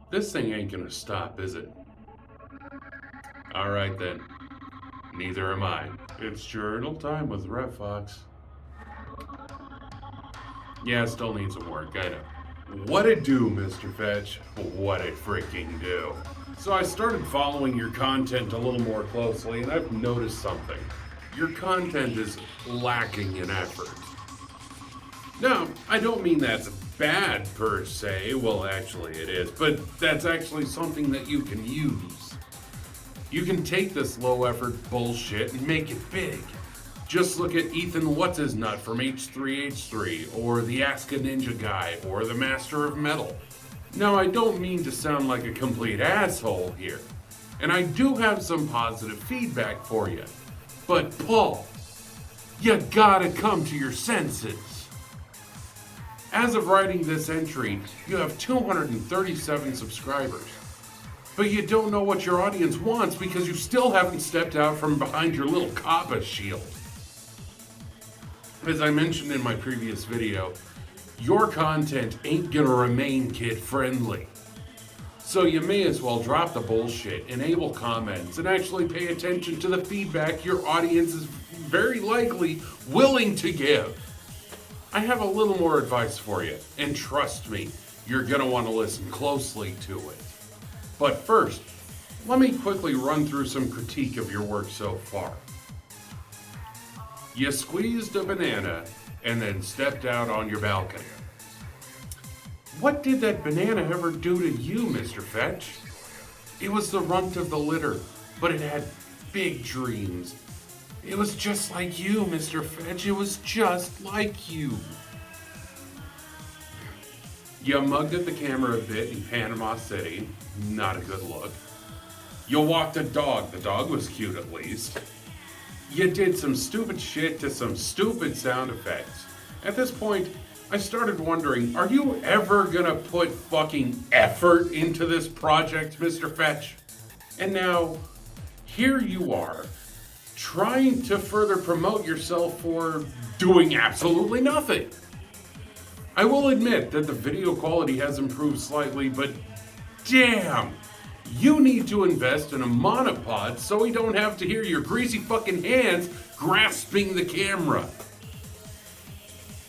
This thing ain't gonna stop, is it? Alright then. Neither am I. It's journal time with RevFox. Yeah, still needs some work, I know. What it do, Mr. Fetch? What it freaking do? So I started following your content a little more closely, and I've noticed something. Your content is lacking in effort. Now, I don't mean that's bad per se, well, actually it is, but that's actually something that you can use. You can take this low effort bullshit and make it big. Just look at Ethan What's His Nut from H3H3, or the Ask a Ninja guy, or the Master of Metal. Now, I don't mean to sound like a complete asshole here, and I do have some positive feedback for you. But Paul, you gotta come to your senses. As of writing this entry, you have 237 subscribers. But you don't know what your audience wants because you still haven't stepped out from behind your little Kappa shield. As I mentioned in my previous video, your content ain't gonna remain kid friendly. So you may as well drop the bullshit, enable comments, and actually pay attention to the feedback your audience is very likely willing to give. I have a little more advice for you, and trust me, you're gonna wanna listen closely to it. But first, let me quickly run through some critique of your work so far. You squeezed a banana and then stepped out on your balcony. What did that banana ever do to you, Mr. Fetch? It was the runt of the litter, but it had big dreams. It was just like you, Mr. Fetch. It was just like you. You mugged at the camera a bit in Panama City. Not a good look. You walked a dog. The dog was cute at least. You did some stupid shit to some stupid sound effects. At this point, I started wondering, are you ever gonna put fucking effort into this project, Mr. Fetch? And now, here you are, trying to further promote yourself for doing absolutely nothing. I will admit that the video quality has improved slightly, but damn, you need to invest in a monopod so we don't have to hear your greasy fucking hands grasping the camera.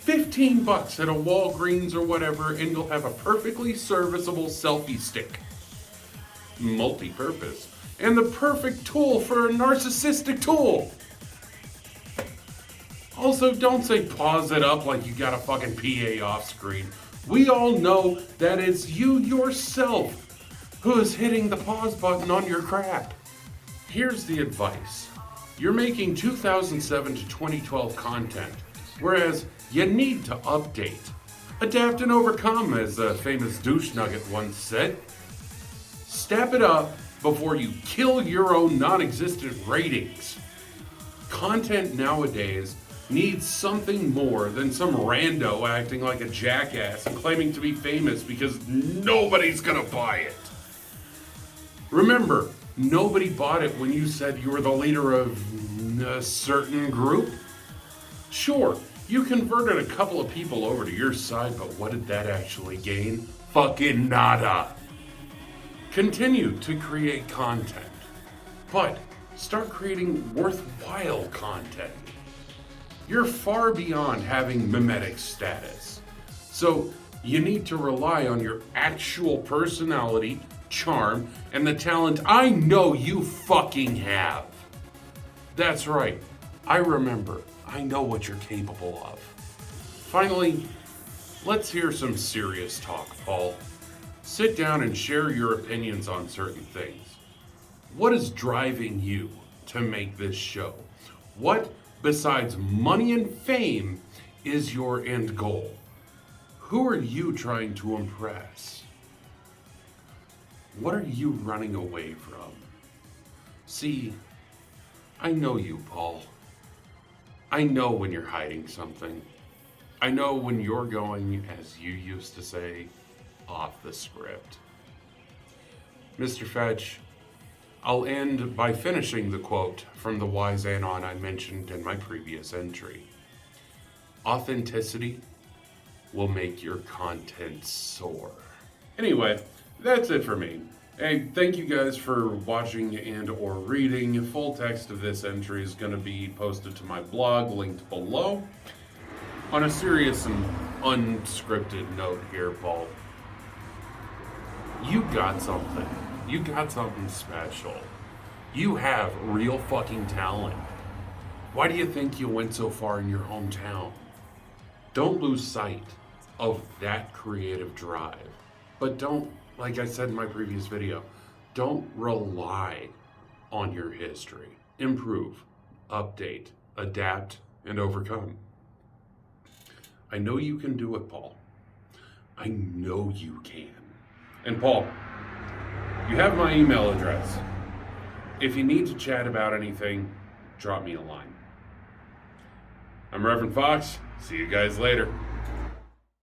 $15 at a Walgreens or whatever, and you'll have a perfectly serviceable selfie stick. Multi-purpose. And the perfect tool for a narcissistic tool. Also, don't say pause it up like you got a fucking PA off screen. We all know that it's you yourself who is hitting the pause button on your crap. Here's the advice. You're making 2007 to 2012 content, whereas you need to update. Adapt and overcome, as the famous douche nugget once said. Step it up before you kill your own non-existent ratings. Content nowadays needs something more than some rando acting like a jackass and claiming to be famous because nobody's gonna buy it. Remember, nobody bought it when you said you were the leader of a certain group. Sure, you converted a couple of people over to your side, but what did that actually gain? Fucking nada. Continue to create content, but start creating worthwhile content. You're far beyond having mimetic status. So you need to rely on your actual personality, charm, and the talent I know you fucking have. That's right. I remember. I know what you're capable of. Finally, let's hear some serious talk, Paul. Sit down and share your opinions on certain things. What is driving you to make this show? What, besides money and fame, is your end goal? Who are you trying to impress? What are you running away from? See, I know you, Paul. I know when you're hiding something. I know when you're going, as you used to say, off the script. Mr. Fetch, I'll end by finishing the quote from the wise Anon I mentioned in my previous entry. Authenticity will make your content soar. Anyway, that's it for me. Hey, thank you guys for watching and or reading. Full text of this entry is going to be posted to my blog, linked below. On a serious and unscripted note here, Paul, you got something. You got something special. You have real fucking talent. Why do you think you went so far in your hometown? Don't lose sight of that creative drive. But don't, like I said in my previous video, don't rely on your history. Improve, update, adapt, and overcome. I know you can do it, Paul. I know you can. And Paul, you have my email address. If you need to chat about anything, drop me a line. I'm RevFox. See you guys later.